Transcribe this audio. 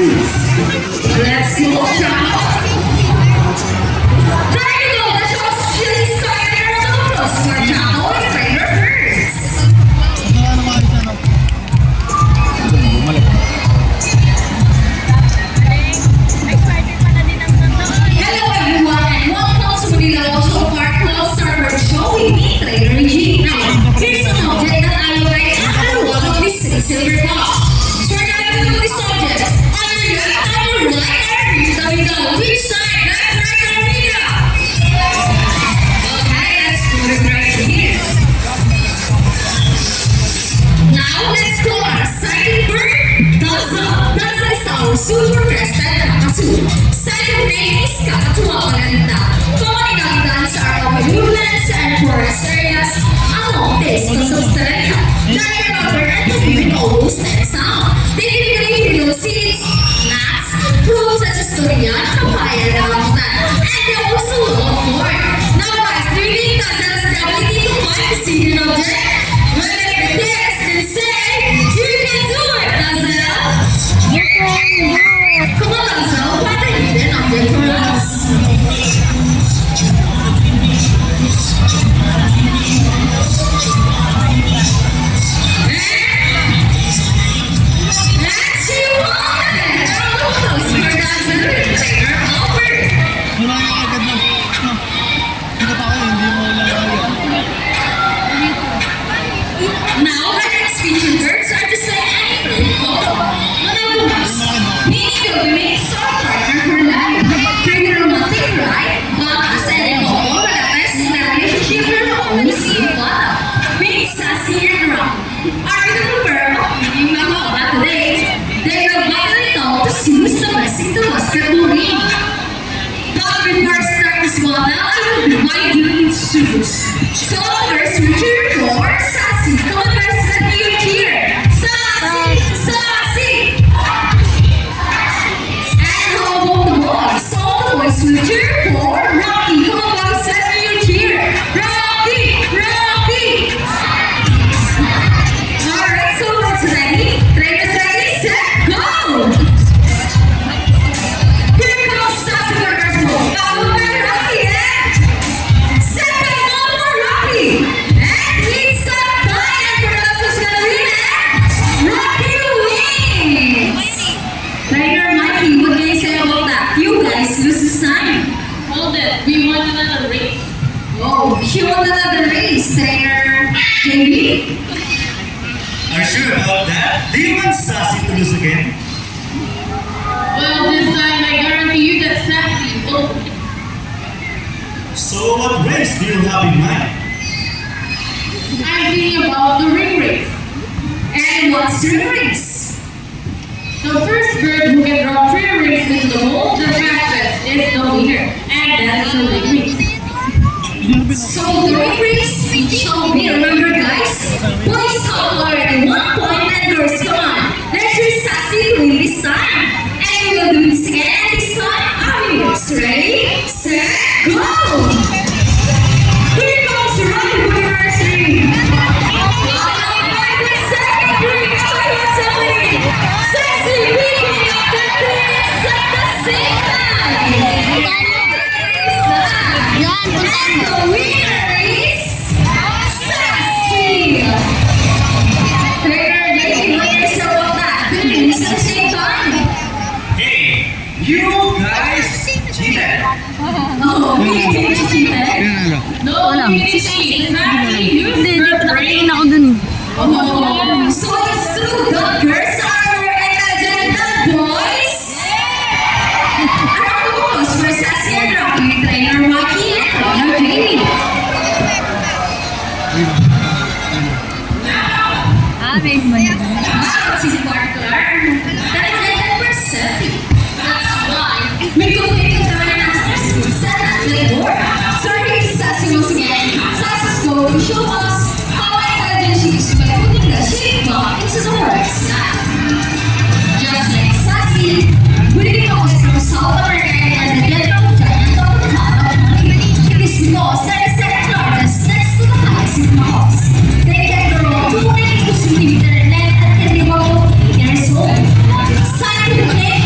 suits. Let's see what's up. There you go, the show's chilly starter of the plus for Chaco and Trainer first. Hello everyone and welcome to Manila Ocean Park Club Starboard Show with me, Trainer G. Now, here's an object that I would like to have one of these silver cups. So we're gonna do this object. On your left, on your right, there we go. Which side? Left, right, or middle? Okay, let's do it right here. Now let's go on a second bird. That's our super crested kakasuit. Second name is Kakatuwa Maganda. Pumanigagitan sa our woodlands and forest areas along this coastal terrain. Dahil rubber at the almost next sound. They typically produce seeds, nuts, fruits such as durian, papaya, and rambutan. And they also love corn. Now guys, do you think that has the ability to find the seed object? Well, if it is, then say, you can do it, Dazzle! Come on, Dazzle, find the hidden object for us. Let's see what it is. Close for Dazzle, Trainer over. Wala ka agad na. Hindi pa ako, hindi mo lang Now, our next featured birds are just like any bird called monogamous, meaning they'll be making star partner for life. Pretty romantic, right? But as any couple, the best in their relationship will always see one, being sassy and rough. Our beautiful bird, meaning mga about today, they will likely know to see who's the blessing to us for moving. But before I start this one, now I will divide you in suits. So first, future or sassy. Come on, guys, let me hear it here. Sassy, sassy. And how about the boys? So the boys future or Rocky. Come on, guys, let me hear it here. Rocky, Rocky. Alright, so what's ready? Trainers ready, set, go. Here comes sassy for first one. Follow by Rocky, eh? Second one for Rocky. And it's a tie and for us who's gonna win, eh? Rocky wins! Trainer Mikey, what can you say about that? You guys lose this time. Hold it, we won another race. Oh, he won another race, Trainer JB. Are you sure about that? Do you want Sassy to lose again? Well, this time I guarantee you that Sassy will. So what race do you have in mind? I'm thinking about the ring race. And what's your race? The first bird who can draw 3 rings into the hole the fastest is the winner. And that's the ring race. So the ring race shall be, remember guys, boys have already 1 point and girls come on. Let's use Sassy to win this time. And we will do this again and this time our winners. Ready, set, go! Here comes Rocky for the first ring. Followed by the second ring. Look what's happening. Sassy picking up the rings at the same time. And the winner is Sassy. Trainer Jake, what do you say about that? Good rings at the same time. Hey, you guys cheated. Oh, we didn't cheat, eh? No, we didn't cheat. Sassy used her brain. ako dun eh. Oh, so it's true that girls are more intelligent than boys? Around the boys for Sassy and Rocky, Trainer Rocky and Trainer Jamie. Wow, si Sparkler, intelligent and perceptive. That's why may kumpitin ka rin ang Sassy sa labor. So here's Sassy once again. Sassy's going to show us how intelligent she is by putting the shape block into the works now. Just like Sassy, winning those from South America and the general giant of the top of money. It is because that is the largest next to the highest in the house. They can grow 2 centimeter in length at 21 years old. Scientific